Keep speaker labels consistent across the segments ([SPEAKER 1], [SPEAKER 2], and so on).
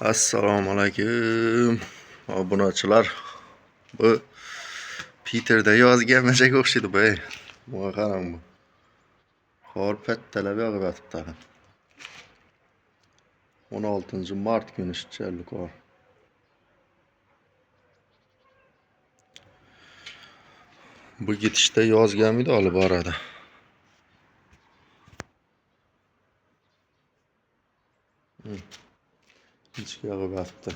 [SPEAKER 1] Assalomu alaykum obunachilar. Bu Peterda yozganmachaga o'xshaydi bu. Bunga qarang bu. Qor pattalab yog'ib yotibdi. 16-mart kuni ishchalli qor. Bu ketishda yozganmidi olib boradi. Ichga yog'ib yotibdi.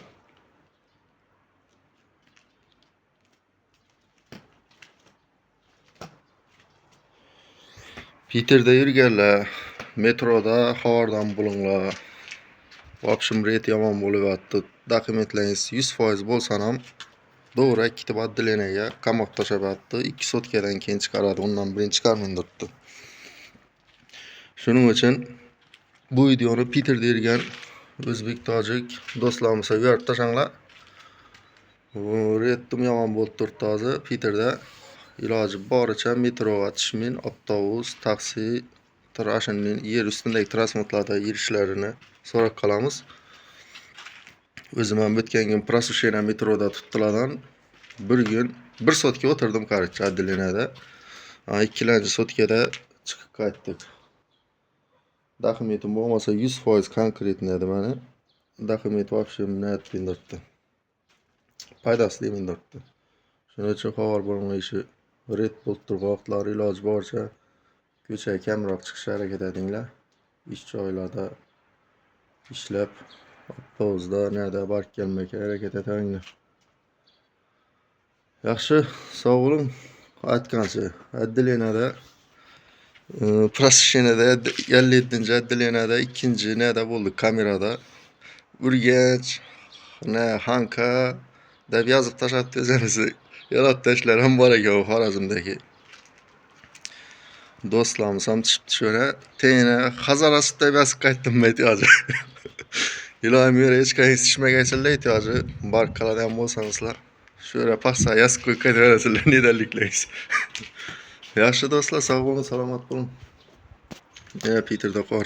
[SPEAKER 1] Peterda yurganlar, metroda xabardan bo'linglar. Vobshim ret yomon bo'lib yotdi. Dokumentlaringiz 100% bo'lsa ham to'g'ri ketib отделениyaga qamoq tashlab yotdi. 2 sutkadan keyin chiqaradi. Undan birinchi chiqarmay turibdi. Shuning uchun bu videoni Peterda yurgan o'zbek tojik do'stlarimiz yo'rib tashanglar. Bu retim yomon bo'lib turibdi hozir. Peterda iloji boricha metroga tushmin, avtobus, taksi, trashinning yer ustidagi transportlarda yurishlarini so'rab qolamiz. O'zim ham o'tgan kun Prosushena metroda tutdilardan bir kun 1 sotka o'tirdim qarich отделенияda. Ikkinchi sotkada chiqib qaytdik. Dokumentim bo'lmasa 100% konkretniy edi meni. Dokument вообще minat bindirdi. Paydasi demindirdi. Shuning uchun xabar bo'lmay ishi red bo'lib turib vaqtlar iloji boricha ko'chaga kamroq chiqishga harakat etinglar. Ish joylarda ishlab avtobusda nada bark kelmaka harakat etinglar. Yaxshi, sog' bo'ling. Aytgancha отделениyada Prosushенада 57-отделениyada ikkinchi nada bo'ldi kamerada. Urganch, Hanka deb yozib tashlabdi o'zimizni. Yaratib tashlar ham bor ekan u Xorazmdagi. Do'stlarimiz ham tushibdi shuna. Tena Hazarasut deb yozib qaytdim aytyoji. Ilohim yura hech qaysi tushmagaysizlar aytyoji. Bar qiladigan bo'lsangizlar, shura paxsa yozib qo'yib qaytaverasizlar nedaliklaysiz. Yaxshi do'stlar, sog' bo'ling, salomat bo'ling. Peterda qor.